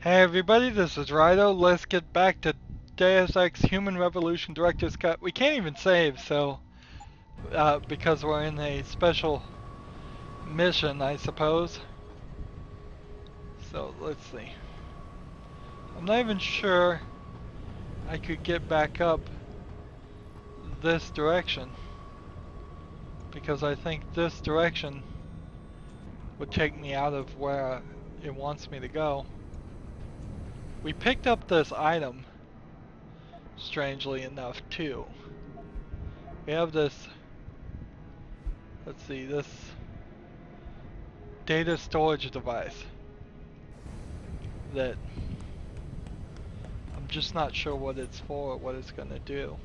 Hey everybody, this is Rydo. Let's get back to Deus Ex Human Revolution Director's Cut. We can't even save, so because we're in a special mission, I suppose. So let's see. I'm not even sure I could get back up this direction, because I think this direction would take me out of where it wants me to go. We picked up this item, strangely enough, too. We have this, let's see, this data storage device that I'm just not sure what it's for, what it's gonna do.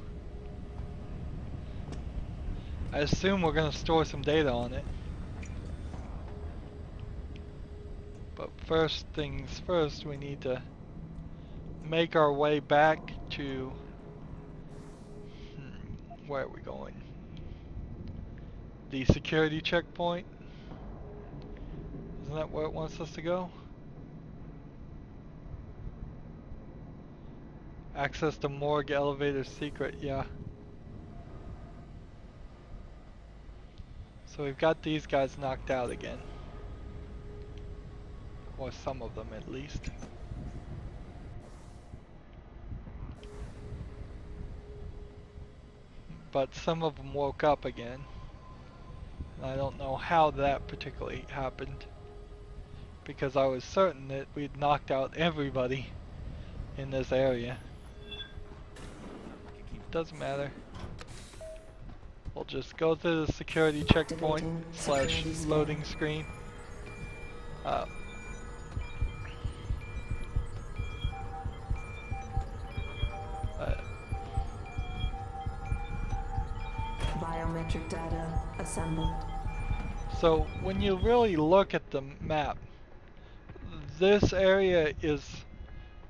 I assume we're gonna store some data on it. But first things first, we need to make our way back to... where are we going? The security checkpoint? Isn't that where it wants us to go? Access the morgue elevator secret, yeah. So we've got these guys knocked out again. Or some of them at least. But some of them woke up again. And I don't know how that particularly happened, because I was certain that we'd knocked out everybody in this area. Doesn't matter. We'll just go through the security checkpoint slash loading screen. Biometric data assembled. So when you really look at the map, this area is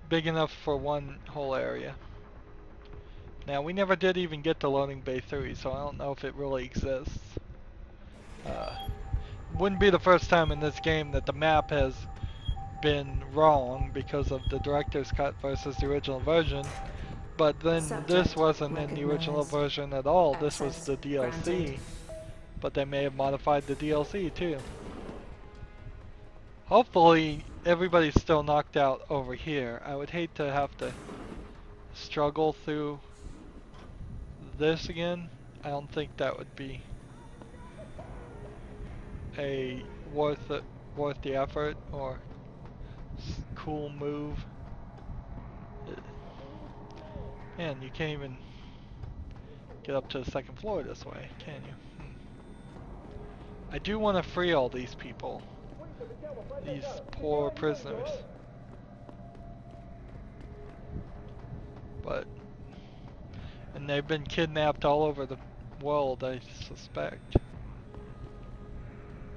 big enough for one whole area. Now we never did even get to loading bay 3, so I don't know if it really exists. Wouldn't be the first time in this game that the map has been wrong because of the director's cut versus the original version. But then this wasn't in the original version at all. This was the DLC. But they may have modified the DLC too. Hopefully everybody's still knocked out over here. I would hate to have to struggle through this again. I don't think that would be a worth the effort or cool move. Man, you can't even get up to the second floor this way, can you? I do want to free all these people. These poor prisoners. And they've been kidnapped all over the world, I suspect.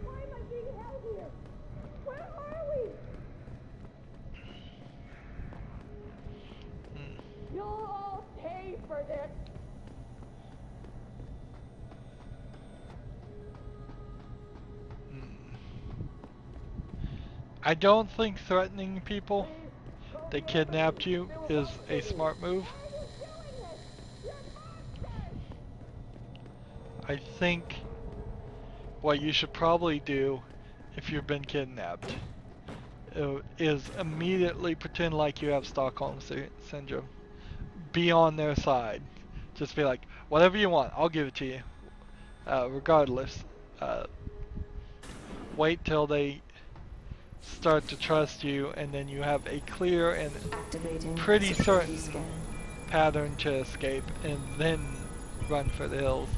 Why am I being held here? Where are we? You'll all pay for this. I don't think threatening people that kidnapped you is a smart move. I think what you should probably do if you've been kidnapped is immediately pretend like you have Stockholm Syndrome. Be on their side. Just be like, whatever you want, I'll give it to you. Regardless. Wait till they start to trust you, and then you have a clear and pretty certain pattern to escape, and then run for the hills.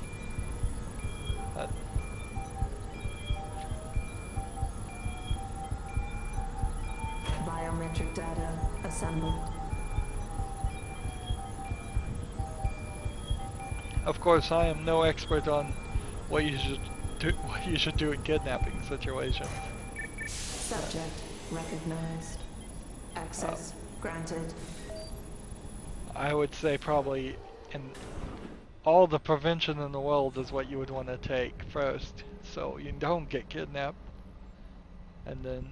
Biometric data assembled. Of course, I am no expert on what you should do in kidnapping situations. Subject recognized. Access granted. I would say probably all the prevention in the world is what you would want to take first, so you don't get kidnapped. And then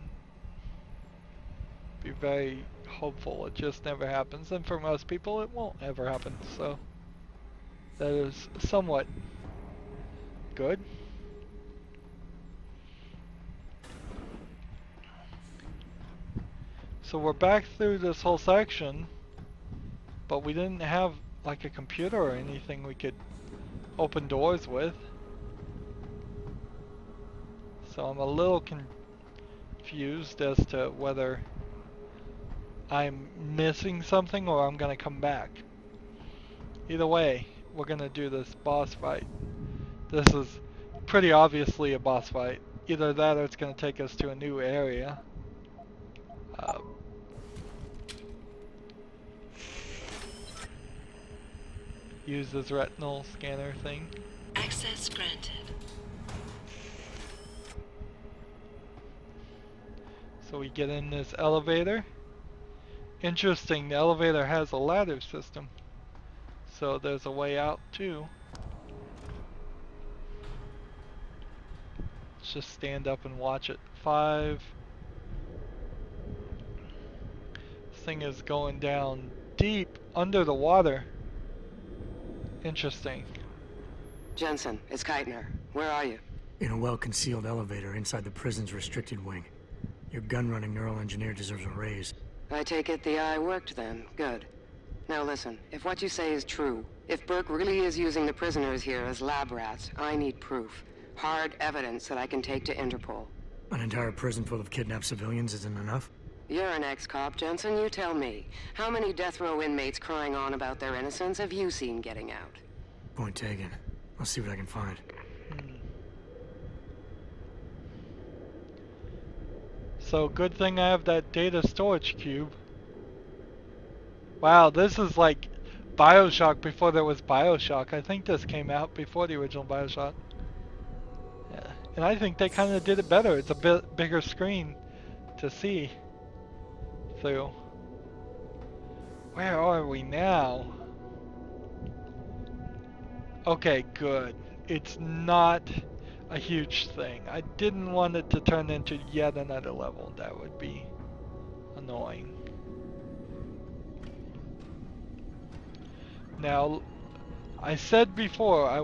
be very hopeful it just never happens, and for most people it won't ever happen, so that is somewhat good. So we're back through this whole section, but we didn't have like a computer or anything we could open doors with. So I'm a little confused as to whether I'm missing something or I'm gonna come back. Either way, we're gonna do this boss fight. This is pretty obviously a boss fight. Either that or it's gonna take us to a new area. Use this retinal scanner thing. Access granted. So we get in this elevator. Interesting, the elevator has a ladder system. So there's a way out too. Let's just stand up and watch it. 5. This thing is going down deep under the water. Interesting. Jensen, it's Keitner. Where are you? In a well-concealed elevator inside the prison's restricted wing. Your gun-running neural engineer deserves a raise. I take it the eye worked then. Good. Now listen, if what you say is true, if Burke really is using the prisoners here as lab rats, I need proof. Hard evidence that I can take to Interpol. An entire prison full of kidnapped civilians isn't enough? You're an ex-cop, Jensen, you tell me. How many death row inmates crying on about their innocence have you seen getting out? Point taken. I'll see what I can find. So good thing I have that data storage cube. Wow, this is like BioShock before there was BioShock. I think this came out before the original BioShock. Yeah. And I think they kind of did it better. It's a bit bigger screen to see through. Where are we now? Okay, good. It's not a huge thing. I didn't want it to turn into yet another level. That would be annoying. Now, I said before I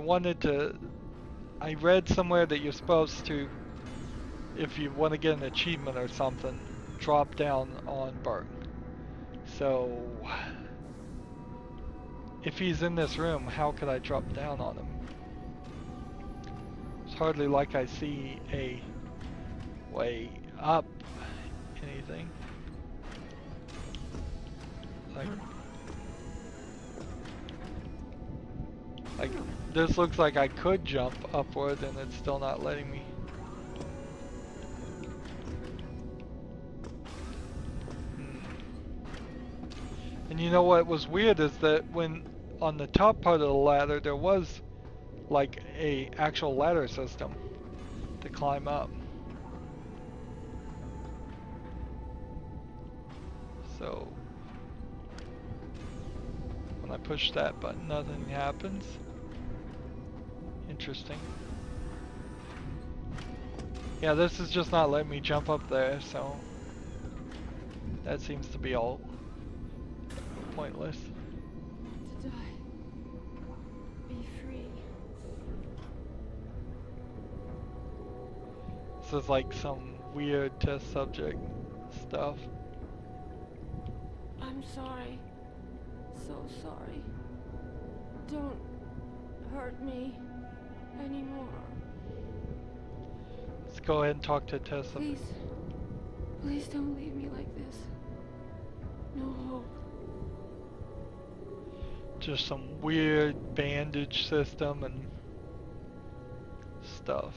read somewhere that you're supposed to, if you want to get an achievement or something, drop down on Bert. So, if he's in this room, how could I drop down on him? It's hardly like I see a way up anything. Like this looks like I could jump upward and it's still not letting me. And you know what was weird is that when on the top part of the ladder there was like a actual ladder system to climb up. So when I push that button nothing happens. Interesting. Yeah, this is just not letting me jump up there, so that seems to be all pointless. To die. Be free. This is like some weird test subject stuff. I'm sorry. So sorry. Don't hurt me anymore. Let's go ahead and talk to test subject. Please. Please don't leave me like this. No hope. Just some weird bandage system and stuff.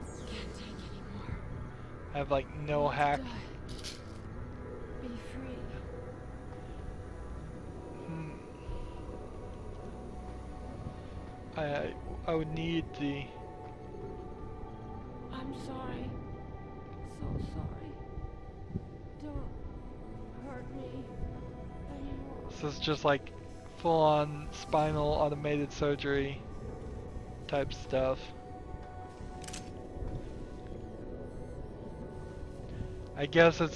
Can't take anymore. I have like no hack. Die. Be free. I would need the. I'm sorry. So sorry. Don't hurt me anymore. This is just like full-on spinal automated surgery type stuff. I guess it,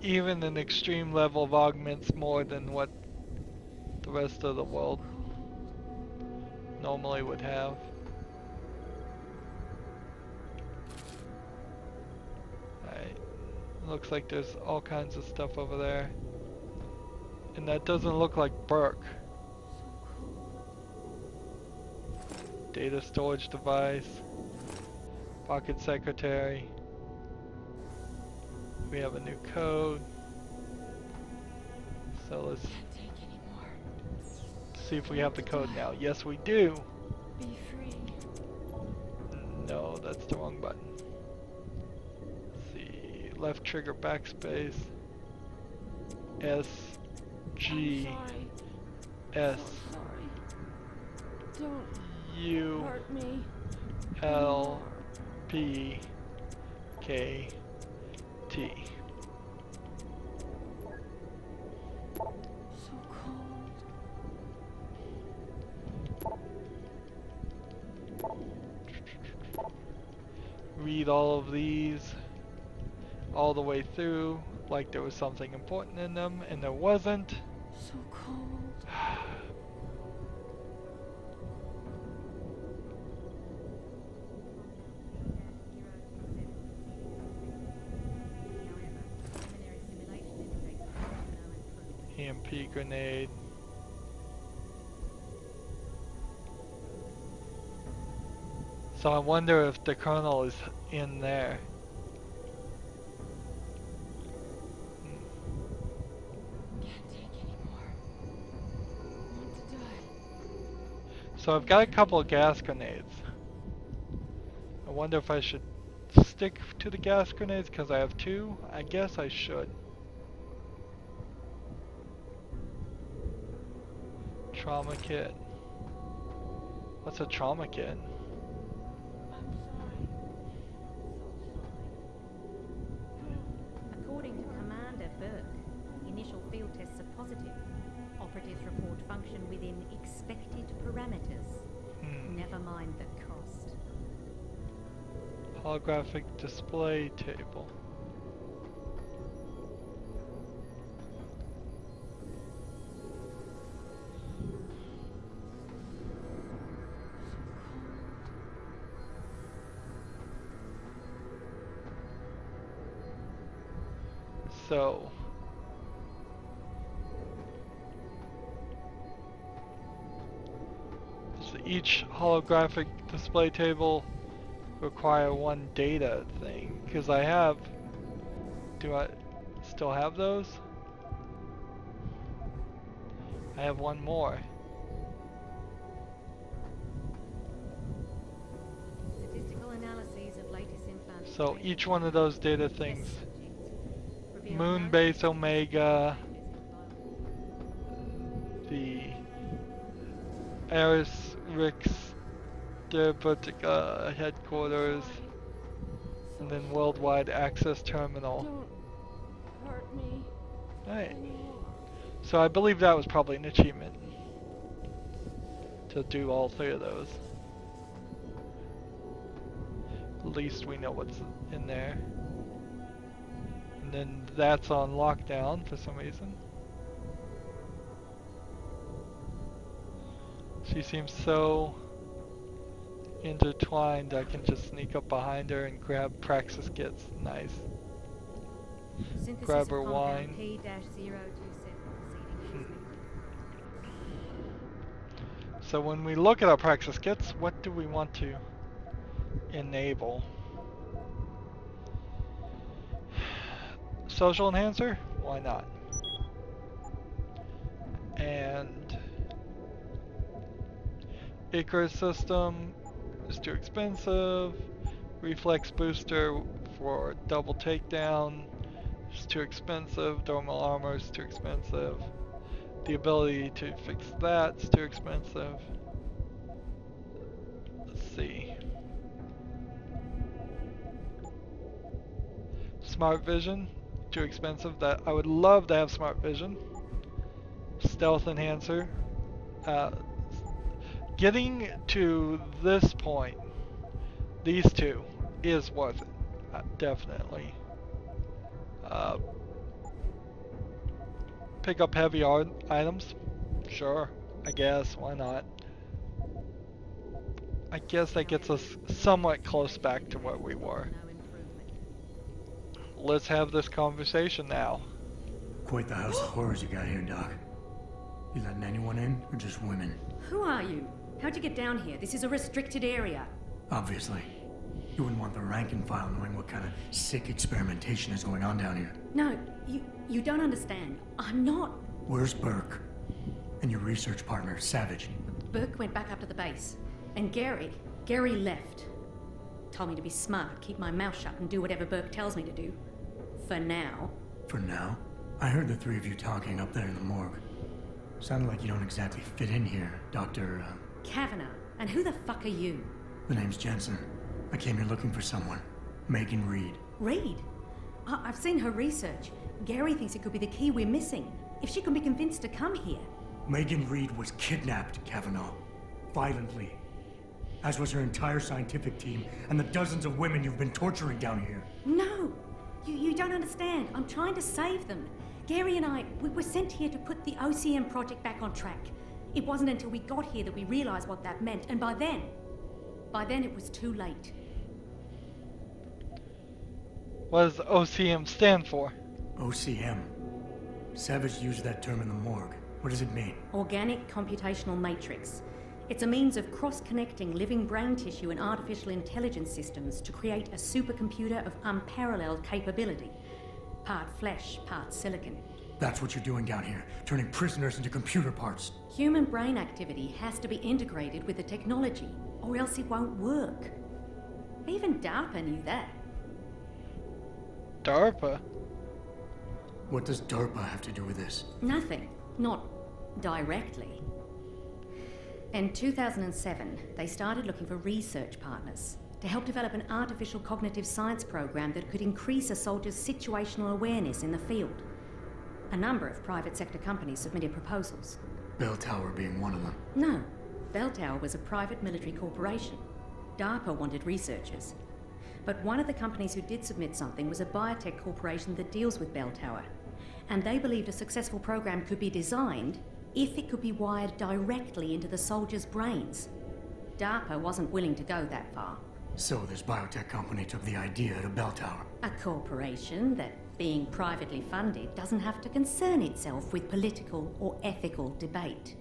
even an extreme level of augments more than what the rest of the world normally would have. Alright, looks like there's all kinds of stuff over there. And that doesn't look like Burke. Data storage device. Pocket secretary. We have a new code. So let's see if we have the code now. Yes, we do. Be free. No, that's the wrong button. Let's see. Left trigger backspace. S G S U Hurt me. L P K T. So cold. Read all of these all the way through like there was something important in them, and there wasn't. So cold. EMP grenade. So I wonder if the colonel is in there. Can't take anymore. Want to die. So I've got a couple of gas grenades. I wonder if I should stick to the gas grenades because I have two. I guess I should. Trauma kit. What's a trauma kit? I'm sorry. According to Commander Burke, initial field tests are positive. Operatives report function within expected parameters. Never mind the cost. Holographic display table. So each holographic display table require one data thing, because I have, do I still have those? I have one more. Statistical analyses of latest implants. So each one of those data things, Moonbase Omega, the Aris Rix Therapeutic headquarters, and then Worldwide Access Terminal. Don't hurt me. Right. Anymore. So I believe that was probably an achievement to do all three of those. At least we know what's in there. And then that's on lockdown for some reason. She seems so intertwined, I can just sneak up behind her and grab Praxis kits. Nice. Synthesis Grab her of wine. compound P-027 proceeding. So when we look at our Praxis kits, what do we want to enable? Social enhancer? Why not? And Icarus system is too expensive. Reflex booster for double takedown is too expensive. Thermal armor is too expensive. The ability to fix that's too expensive. Let's see. Smart vision, too expensive. That I would love to have smart vision. Stealth enhancer. Getting to this point, these two, is worth it. definitely. Pick up heavy items? Sure, I guess, why not? I guess that gets us somewhat close back to where we were. No improvement. Let's have this conversation now. Quite the house of horrors you got here, Doc. You letting anyone in, or just women? Who are you? How'd you get down here? This is a restricted area. Obviously. You wouldn't want the rank and file knowing what kind of sick experimentation is going on down here. No, you don't understand. I'm not. Where's Burke? And your research partner, Savage? Burke went back up to the base. And Gary left. Told me to be smart, keep my mouth shut, and do whatever Burke tells me to do. For now. For now? I heard the three of you talking up there in the morgue. Sounded like you don't exactly fit in here, Dr. Kavanagh. And who the fuck are you? The name's Jensen. I came here looking for someone. Megan Reed. Reed? I've seen her research. Gary thinks it could be the key we're missing. If she can be convinced to come here. Megan Reed was kidnapped, Kavanagh. Violently. As was her entire scientific team and the dozens of women you've been torturing down here. No! You don't understand. I'm trying to save them. Gary and I, we were sent here to put the OCM project back on track. It wasn't until we got here that we realized what that meant, and by then it was too late. What does OCM stand for? OCM. Savage used that term in the morgue. What does it mean? Organic computational matrix. It's a means of cross-connecting living brain tissue and artificial intelligence systems to create a supercomputer of unparalleled capability. Part flesh, part silicon. That's what you're doing down here, turning prisoners into computer parts. Human brain activity has to be integrated with the technology, or else it won't work. Even DARPA knew that. DARPA? What does DARPA have to do with this? Nothing. Not directly. In 2007, they started looking for research partners to help develop an artificial cognitive science program that could increase a soldier's situational awareness in the field. A number of private sector companies submitted proposals. Bell Tower being one of them. No, Bell Tower was a private military corporation. DARPA wanted researchers. But one of the companies who did submit something was a biotech corporation that deals with Bell Tower. And they believed a successful program could be designed if it could be wired directly into the soldiers' brains. DARPA wasn't willing to go that far. So this biotech company took the idea to Bell Tower. A corporation that, being privately funded, doesn't have to concern itself with political or ethical debate.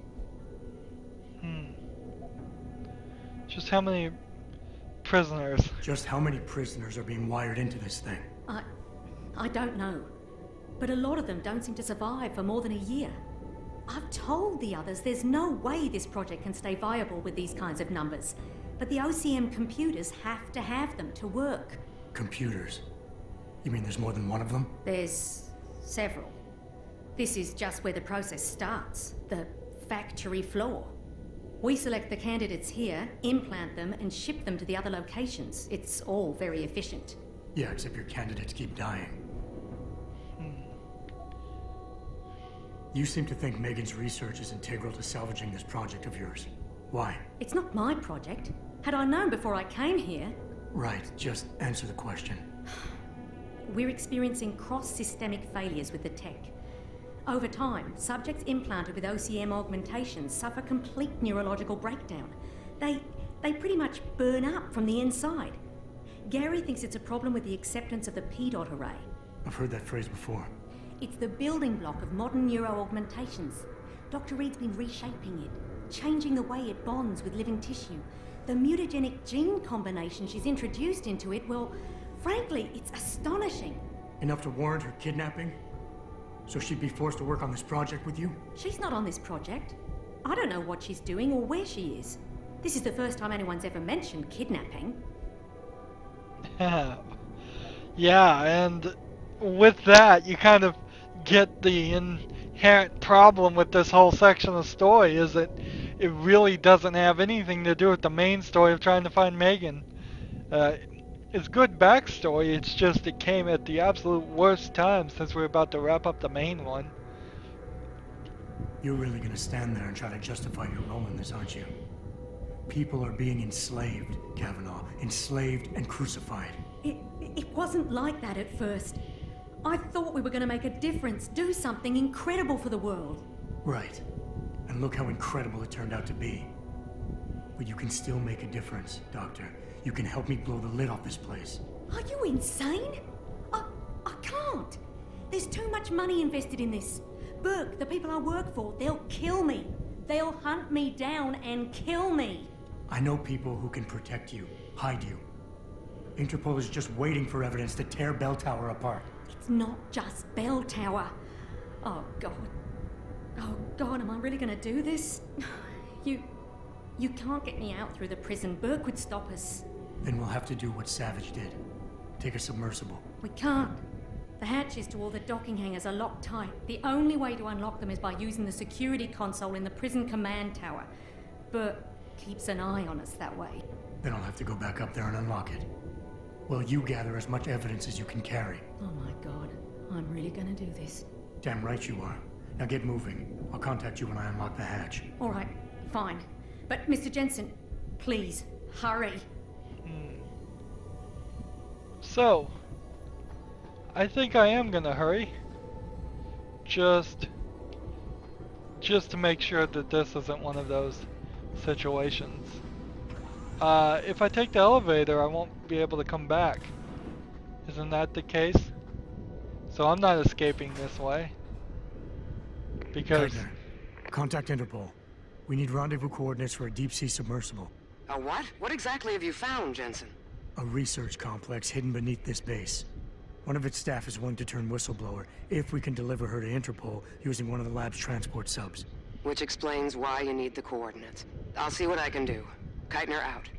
Just how many prisoners? Just how many prisoners are being wired into this thing? I don't know. But a lot of them don't seem to survive for more than a year. I've told the others there's no way this project can stay viable with these kinds of numbers. But the OCM computers have to have them to work. Computers? You mean there's more than one of them? There's several. This is just where the process starts, the factory floor. We select the candidates here, implant them, and ship them to the other locations. It's all very efficient. Yeah, except your candidates keep dying. You seem to think Megan's research is integral to salvaging this project of yours. Why? It's not my project. Had I known before I came here... Right, just answer the question. We're experiencing cross-systemic failures with the tech. Over time, subjects implanted with OCM augmentations suffer complete neurological breakdown. They pretty much burn up from the inside. Gary thinks it's a problem with the acceptance of the P-dot array. I've heard that phrase before. It's the building block of modern neuro-augmentations. Dr. Reed's been reshaping it, changing the way it bonds with living tissue. The mutagenic gene combination she's introduced into it, well, frankly, it's astonishing. Enough to warrant her kidnapping? So she'd be forced to work on this project with you? She's not on this project. I don't know what she's doing or where she is. This is the first time anyone's ever mentioned kidnapping. Yeah, and with that, you kind of get the inherent problem with this whole section of the story, is that it really doesn't have anything to do with the main story of trying to find Megan. It's good backstory, it's just it came at the absolute worst time since we're about to wrap up the main one. You're really gonna stand there and try to justify your role in this, aren't you? People are being enslaved, Kavanagh. Enslaved and crucified. It wasn't like that at first. I thought we were going to make a difference, do something incredible for the world. Right. And look how incredible it turned out to be. But you can still make a difference, Doctor. You can help me blow the lid off this place. Are you insane? I can't. There's too much money invested in this. Burke, the people I work for, they'll kill me. They'll hunt me down and kill me. I know people who can protect you, hide you. Interpol is just waiting for evidence to tear Bell Tower apart. It's not just Bell Tower. Oh, God. Oh, God, am I really going to do this? You can't get me out through the prison. Burke would stop us. Then we'll have to do what Savage did. Take a submersible. We can't. The hatches to all the docking hangars are locked tight. The only way to unlock them is by using the security console in the prison command tower. Burke keeps an eye on us that way. Then I'll have to go back up there and unlock it. Well, you gather as much evidence as you can carry. Oh my God, I'm really gonna do this. Damn right you are. Now get moving. I'll contact you when I unlock the hatch. All right, fine. But Mr. Jensen, please, hurry. So, I think I am gonna hurry. Just to make sure that this isn't one of those situations. If I take the elevator, I won't be able to come back. Isn't that the case? So I'm not escaping this way. Because... Keitner, contact Interpol. We need rendezvous coordinates for a deep-sea submersible. A what? What exactly have you found, Jensen? A research complex hidden beneath this base. One of its staff is willing to turn whistleblower if we can deliver her to Interpol using one of the lab's transport subs. Which explains why you need the coordinates. I'll see what I can do. Keitner out.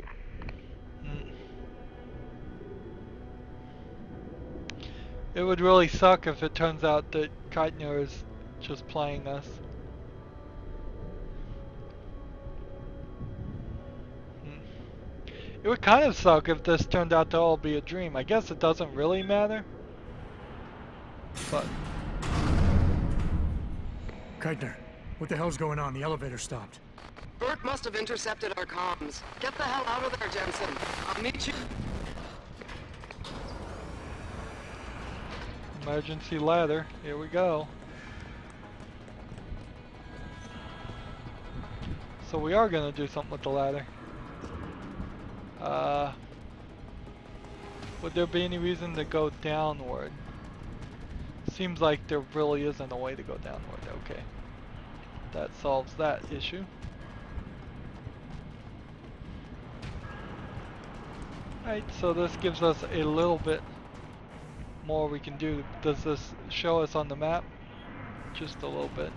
It would really suck if it turns out that Keitner is just playing us. It would kind of suck if this turned out to all be a dream. I guess it doesn't really matter. But... Keitner, what the hell's going on? The elevator stopped. Burke must have intercepted our comms. Get the hell out of there, Jensen. I'll meet you. Emergency ladder. Here we go. So we are gonna do something with the ladder. Would there be any reason to go downward? Seems like there really isn't a way to go downward. Okay. That solves that issue. Alright, so this gives us a little bit more we can do. Does this show us on the map? Just a little bit.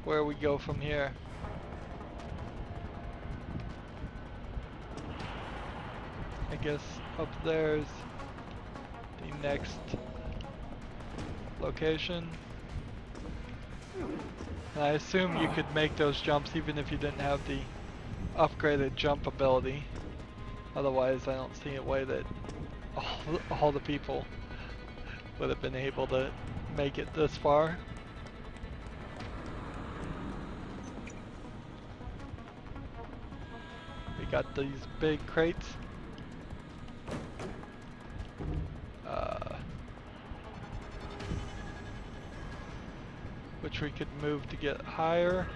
Where we go from here? I guess up there's the next location. And I assume you could make those jumps even if you didn't have the upgraded jump ability. Otherwise, I don't see a way that all the people would have been able to make it this far. We got these big crates. Which we could move to get higher.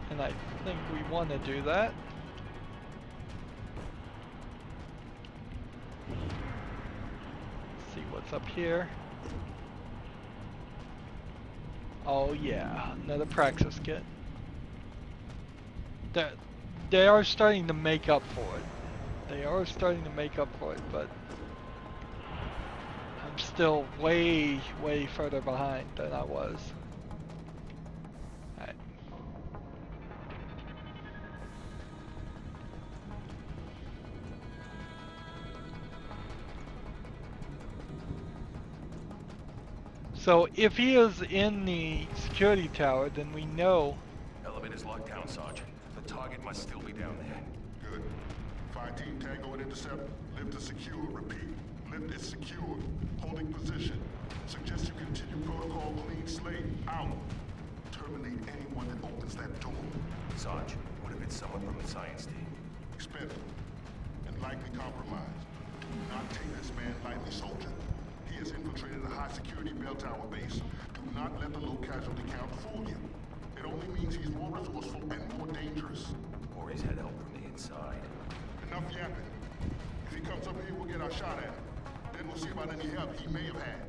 And I think we want to do that. Let's see what's up here. Oh yeah, another praxis kit. They are starting to make up for it. They are starting to make up for it, but I'm still way further behind than I was. Alright. So if he is in the security tower, then we know. Elevator's locked down, Sergeant. The target must still be down there. Good. Find Team Tango and intercept. Lift is secure. Repeat. Lift is secure. Holding position. Suggest you continue protocol clean slate. Out. terminate anyone that opens that door. Sarge, what if it's someone from the science team? Expendable and likely compromised. Do not take this man lightly, soldier. He has infiltrated a high-security bell tower base. Do not let the low casualty count fool you. It only means he's more resourceful and more dangerous. Or he's had help from the inside. Enough yapping. If he comes up here, we'll get our shot at him. Then we'll see about any help he may have had.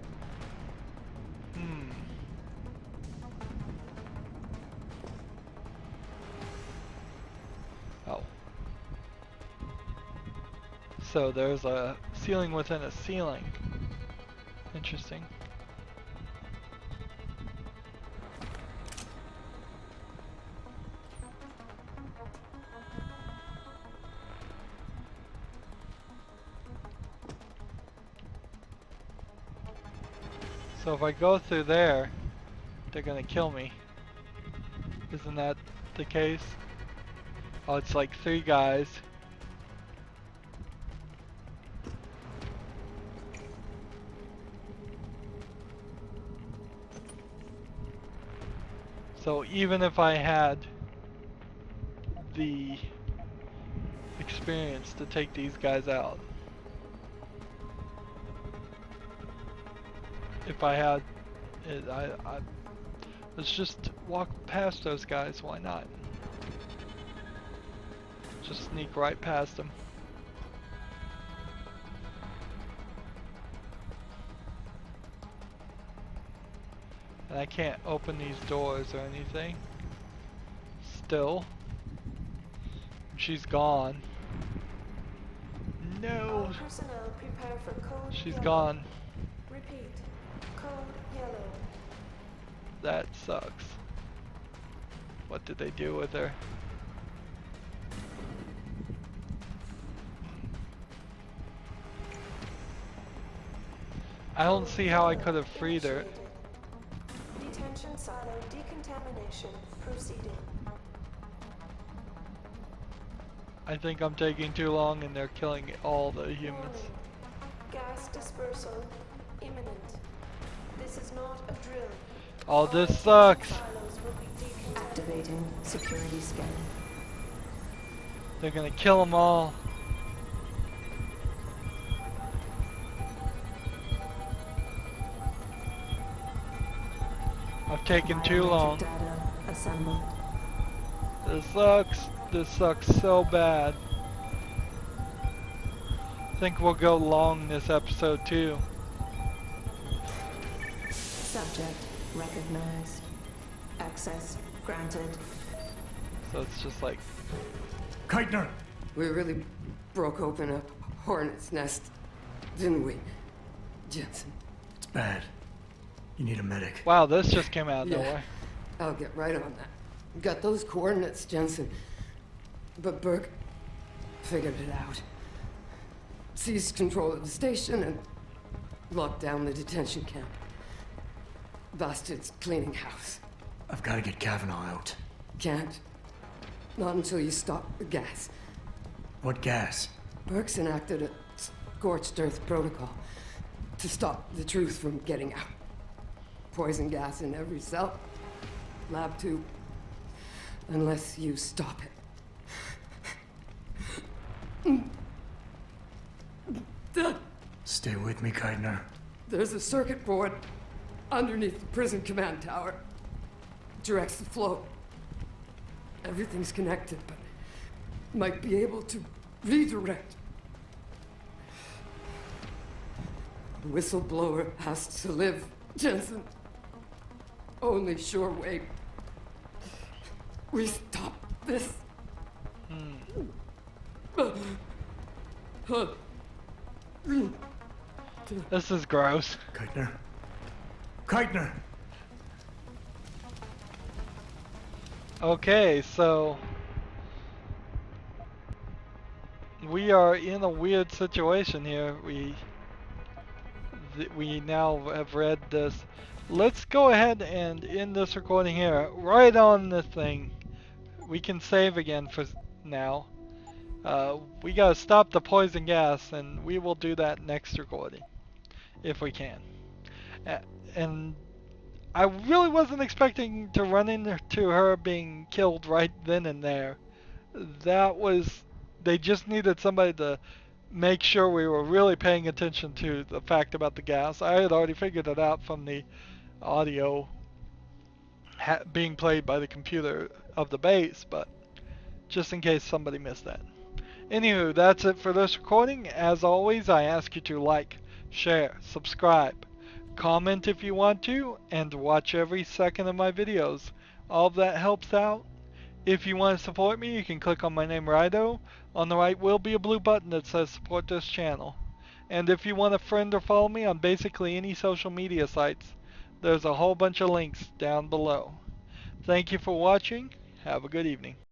Oh. So there's a ceiling within a ceiling. Interesting. So if I go through there, they're gonna kill me. Isn't that the case? Oh, it's like 3 guys. So even if I had the experience to take these guys out, if I had it, let's just walk past those guys, why not? Just sneak right past them. And I can't open these doors or anything. Still. She's gone. No! Personnel prepare for code She's yellow. gone. Repeat. Code yellow. That sucks. What did they do with her? I don't see how I could have freed her. Detention silo decontamination proceeding. I think I'm taking too long and they're killing all the humans. Warning. Gas dispersal imminent. This is not a drill. Oh, this All sucks. silos will be decontaminated. Activating security scan. They're gonna kill them all. I've taken too long. Data assembled. This sucks. This sucks so bad. I think we'll go long this episode too. Subject recognized. Access granted. So it's just like, Keitner! We really broke open a hornet's nest, didn't we, Jensen? It's bad. You need a medic. wow, this just came out of nowhere. I'll get right on that. Got those coordinates, Jensen. But Burke figured it out. Seized control of the station and locked down the detention camp. Bastards cleaning house. I've got to get Kavanaugh out. Can't. Not until you stop the gas. What gas? Burke's enacted a scorched earth protocol to stop the truth from getting out. Poison gas in every cell. Lab tube. Unless you stop it. Stay with me, Keitner. There's a circuit board underneath the prison command tower. Directs the flow. Everything's connected, but might be able to redirect. The whistleblower has to live, Jensen. Only sure way we stop this. This is gross. Keitner. Keitner! Okay, so we are in a weird situation here. We now have read this. Let's go ahead and end this recording here. Right on the thing. We can save again for now. We gotta stop the poison gas, and we will do that next recording if we can. And I really wasn't expecting to run into her being killed right then and there. That was, they just needed somebody to make sure we were really paying attention to the fact about the gas. I had already figured it out from the audio being played by the computer of the base, but just in case somebody missed that. Anywho, that's it for this recording. As always, I ask you to like, share, subscribe, comment if you want to, and watch every second of my videos. All of that helps out. If you want to support me, you can click on my name, Rydo. On the right will be a blue button that says support this channel. And if you want to friend or follow me on basically any social media sites, there's a whole bunch of links down below. Thank you for watching. Have a good evening.